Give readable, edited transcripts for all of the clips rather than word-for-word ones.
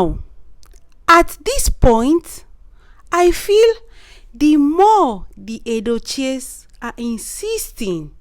Now, at this point, I feel the more the edochies are insisting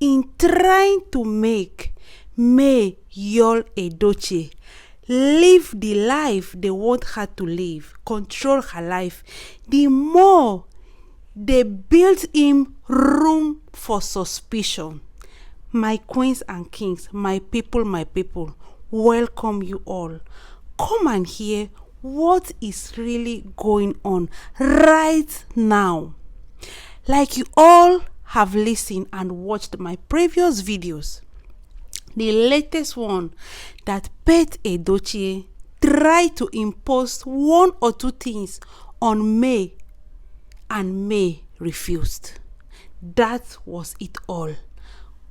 in trying to make May Yul Edochie live the life they want her to live, control her life, the more they build him room for suspicion. My queens and kings, my people, welcome you all. Come and hear what is really going on right now. Like you all have listened and watched my previous videos, the latest one that Pet Edochie tried to impose one or two things on May and May refused. That was it all.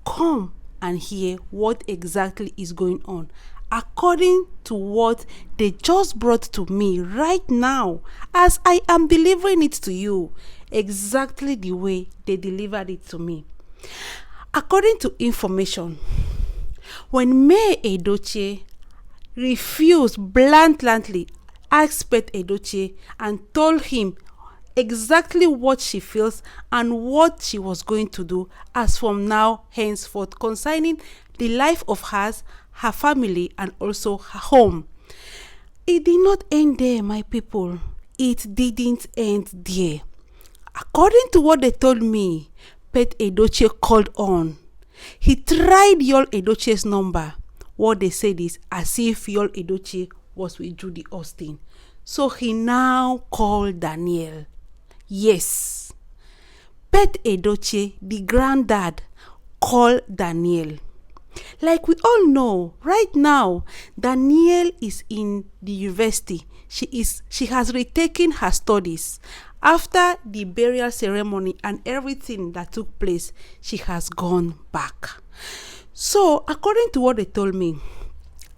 Come and hear what exactly is going on according to what they just brought to me right now as I am delivering it to you, exactly the way they delivered it to me. According to information, when May Edochie refused bluntly, asked Pet Edochie and told him exactly what she feels and what she was going to do as from now henceforth concerning the life of hers, her family, and also her home. It did not end there, my people. It didn't end there. According to what they told me, Pet Edochie called on. He tried Yul Edochie's number. What they said is as if Yul Edochie was with Judy Austin. So he now called Danielle. Yes, Pet Edochie, the granddad, called Danielle. Like we all know, right now, Danielle is in the university. She has retaken her studies. After the burial ceremony and everything that took place, she has gone back. So, according to what they told me,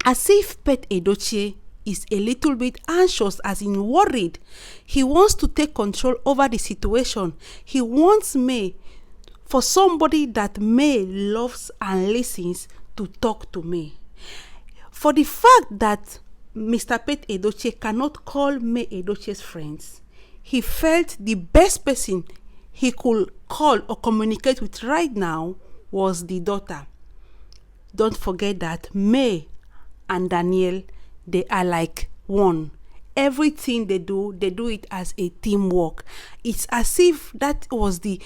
as if Pet Edochie is a little bit anxious, as in worried. He wants to take control over the situation. He wants May, for somebody that May loves and listens, to talk to May. For the fact that Mr. Pet Edochie cannot call May Edochie's friends, he felt the best person he could call or communicate with right now was the daughter. Don't forget that May and Danielle, they are like one. Everything they do it as a teamwork. It's as if that was the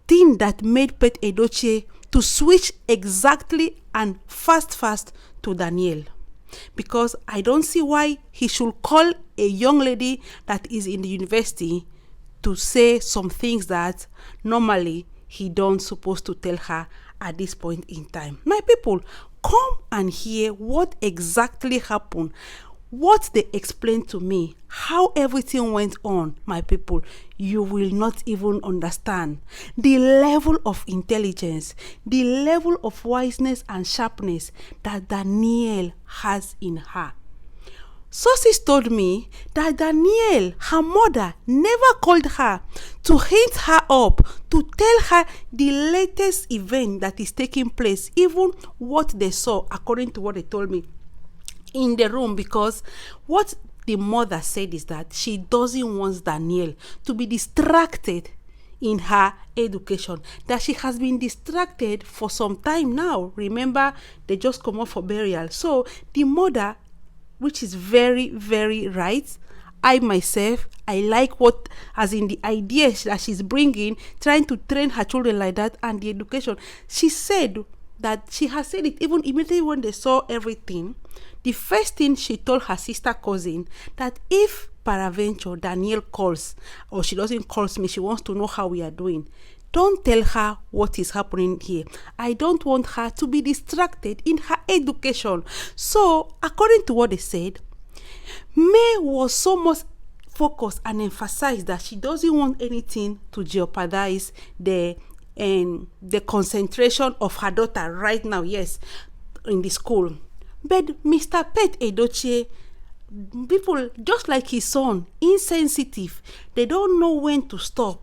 thing that made Pet Edochie to switch exactly and fast to Danielle. Because I don't see why he should call a young lady that is in the university to say some things that normally he don't supposed to tell her at this point in time. My people, come and hear what exactly happened, what they explained to me, how everything went on. My people, you will not even understand the level of intelligence, the level of wiseness and sharpness that Danielle has in her. Sources told me that Danielle, her mother, never called her to hint her up, to tell her the latest event that is taking place, even what they saw, according to what they told me, in the room. Because what the mother said is that she doesn't want Danielle to be distracted in her education, that she has been distracted for some time now. Remember, they just come up for burial. So the mother, which is very, very right, I myself, I like what, as in the idea that she's bringing, trying to train her children like that, and the education. She said that she has said it even immediately when they saw everything. The first thing she told her sister cousin, that if peradventure Danielle calls, or she doesn't call me, she wants to know how we are doing, don't tell her what is happening here. I don't want her to be distracted in her education. So, according to what they said, May was so much focused and emphasized that she doesn't want anything to jeopardize the concentration of her daughter right now, yes, in the school. But Mr. Pet Edochie, people just like his son, insensitive, they don't know when to stop.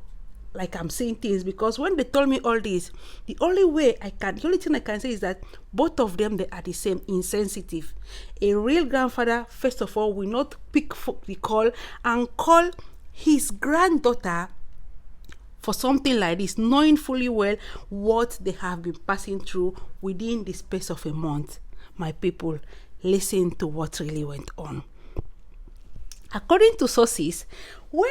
like I'm saying things, because when they told me all this, the only thing I can say is that both of them, they are the same, insensitive. A real grandfather, first of all, will not pick the call and call his granddaughter for something like this, knowing fully well what they have been passing through within the space of a month. My people, listen to what really went on. According to sources, when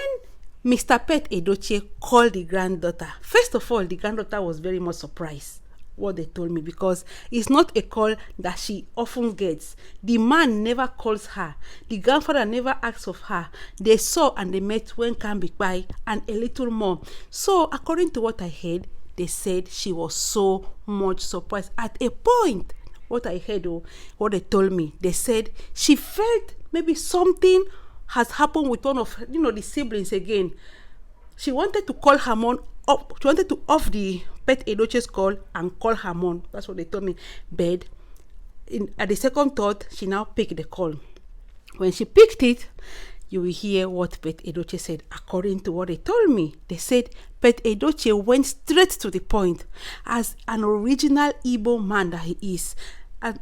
Mr. Pet Edochie called the granddaughter, first of all, the granddaughter was very much surprised what they told me, because it's not a call that she often gets. The man never calls her. The grandfather never asks of her. They saw and they met when can be by and a little more. So according to what I heard, they said she was so much surprised. At a point, what I heard, what they told me, they said she felt maybe something has happened with one of the siblings again. She wanted to call her mom up. She wanted to off the Pet Edochie's call and call her mom. That's what they told me. But at the second thought, she now picked the call. When she picked it, you will hear what Pet Edochie said. According to what they told me, they said Pet Edochie went straight to the point, as an original Igbo man that he is, an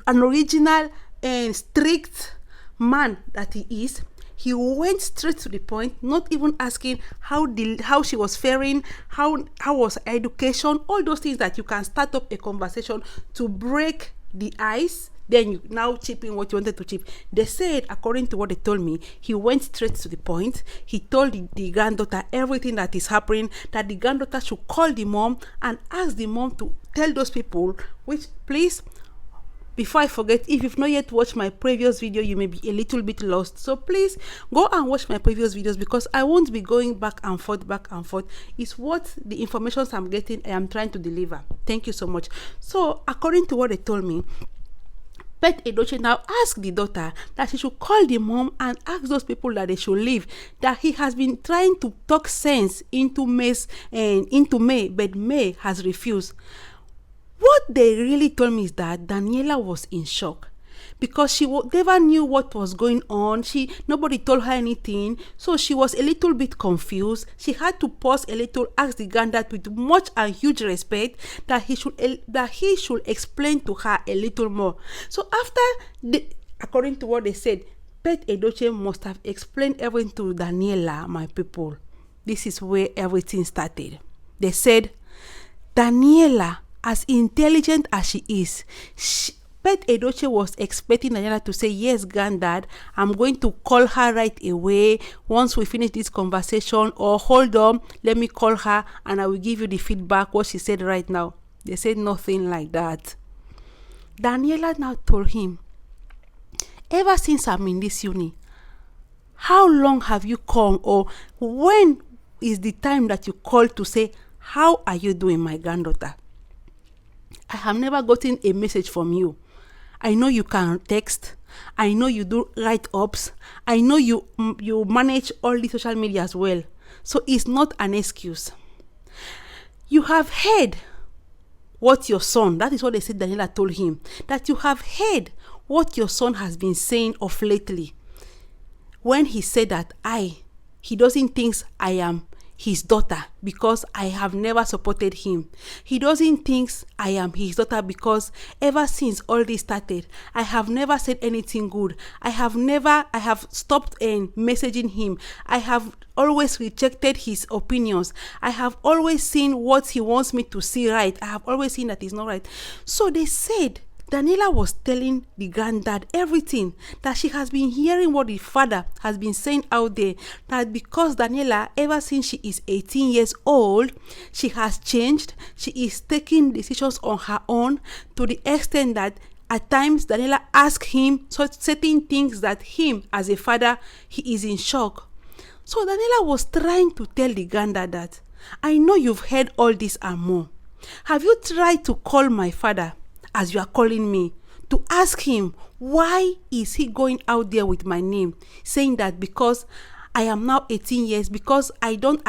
original and strict man that he is. He went straight to the point, not even asking how she was faring, how was her education, all those things that you can start up a conversation to break the ice. Then you now chip in what you wanted to chip. They said, according to what they told me, he went straight to the point. He told the granddaughter everything that is happening, that the granddaughter should call the mom and ask the mom to tell those people, which, please, before I forget, if you've not yet watched my previous video, you may be a little bit lost. So please go and watch my previous videos, because I won't be going back and forth. It's what the information I'm getting, I am trying to deliver. Thank you so much. So according to what they told me, Pet Edochie now asked the daughter that she should call the mom and ask those people that they should leave, that he has been trying to talk sense into May, but May has refused. What they really told me is that Daniela was in shock, because she never knew what was going on. Nobody told her anything, so she was a little bit confused. She had to pause a little, ask the granddad with much and huge respect that he should explain to her a little more. So according to what they said, Pet Edochie must have explained everything to Daniela. My people, this is where everything started. They said Daniela, as intelligent as she is, Pet Edochie was expecting Daniela to say, yes, granddad, I'm going to call her right away once we finish this conversation, or hold on, let me call her and I will give you the feedback, what she said right now. They said nothing like that. Daniela now told him, ever since I'm in this uni, how long have you come, or when is the time that you call to say, how are you doing, my granddaughter? I have never gotten a message from you. I know you can text. I know you do write-ups. I know you manage all the social media as well. So it's not an excuse. You have heard what your son, that is what they said Daniela told him, that you have heard what your son has been saying of lately. When he said that he doesn't think I am his daughter because I have never supported him. He doesn't think I am his daughter because ever since all this started, I have never said anything good. I have stopped messaging him. I have always rejected his opinions. I have always seen what he wants me to see right. I have always seen that it's not right. So they said Daniela was telling the granddad everything, that she has been hearing what the father has been saying out there, that because Daniela, ever since she is 18 years old, she has changed. She is taking decisions on her own, to the extent that at times Daniela asks him certain things that him as a father, he is in shock. So Daniela was trying to tell the granddad that, I know you've heard all this and more. Have you tried to call my father, as you are calling me, to ask him why is he going out there with my name, saying that because I am now 18 years, because I don't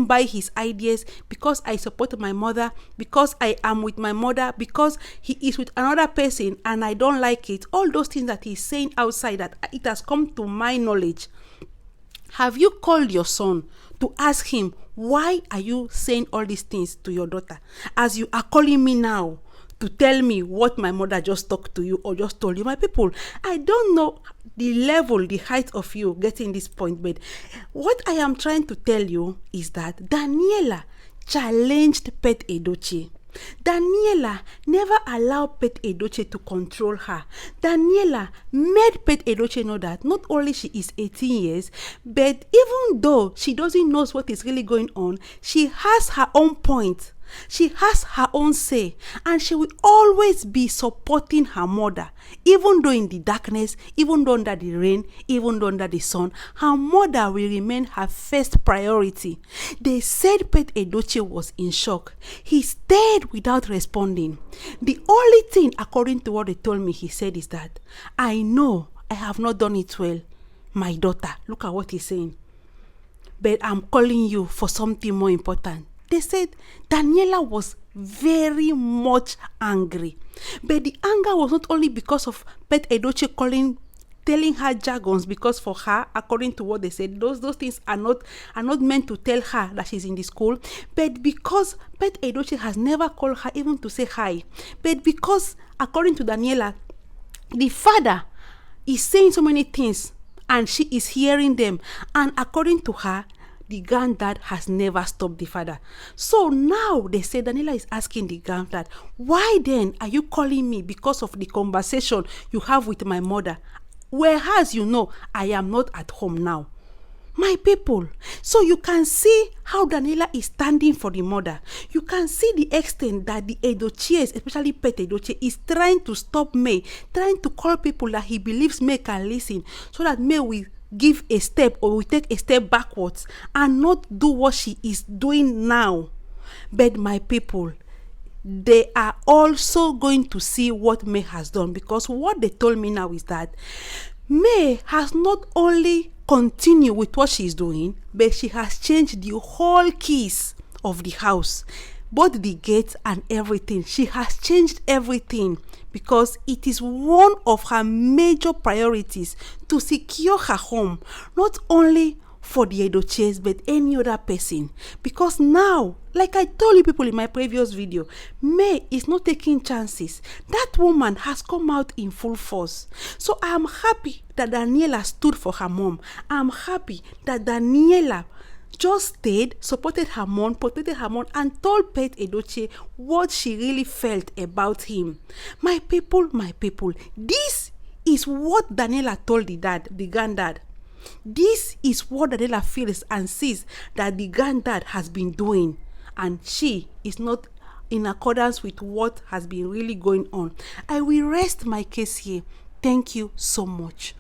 buy his ideas, because I support my mother, because I am with my mother, because he is with another person and I don't like it. All those things that he's saying outside, that it has come to my knowledge. Have you called your son to to ask him, why are you saying all these things to your daughter? As you are calling me now to tell me what my mother just talked to you or just told you. My people, I don't know the level, the height of you getting this point, but what I am trying to tell you is that Daniela challenged Pet Edochie. Daniela never allowed Pet Edochie to control her. Daniela made Pet Edochie know that not only she is 18 years, but even though she doesn't know what is really going on, she has her own point. She has her own say, and she will always be supporting her mother, even though in the darkness, even though under the rain, even though under the sun, her mother will remain her first priority. They said Pet Edochie was in shock. He stayed without responding. The only thing, according to what they told me, he said is that, I know I have not done it well, my daughter. Look at what he's saying. But I'm calling you for something more important. They said Daniela was very much angry. But the anger was not only because of Pet Edochie telling her jargons, because for her, according to what they said, those things are not meant to tell her that she's in the school, but because Pet Edochie has never called her even to say hi. But because, according to Daniela, the father is saying so many things and she is hearing them, and according to her, the granddad has never stopped the father. So now they say Daniela is asking the granddad, why then are you calling me because of the conversation you have with my mother? Whereas you know I am not at home now. My people, so you can see how Daniela is standing for the mother. You can see the extent that the edochies, especially Pet Edochie, is trying to stop May, trying to call people that he believes May can listen, so that May will give a step or we take a step backwards and not do what she is doing now. But my people, they are also going to see what May has done, because what they told me now is that May has not only continued with what she's doing, but she has changed the whole keys of the house, both the gates and everything. She has changed everything because it is one of her major priorities to secure her home, not only for the edochies but any other person. Because now, like I told you people in my previous video, May is not taking chances. That woman has come out in full force. So I am happy that Daniela stood for her mom. I am happy that Daniela just stayed, supported her mom, protected her mom, and told Pet Edochie what she really felt about him. My people, this is what Daniela told the granddad. This is what Daniela feels and sees that the granddad has been doing, and she is not in accordance with what has been really going on. I will rest my case here. Thank you so much.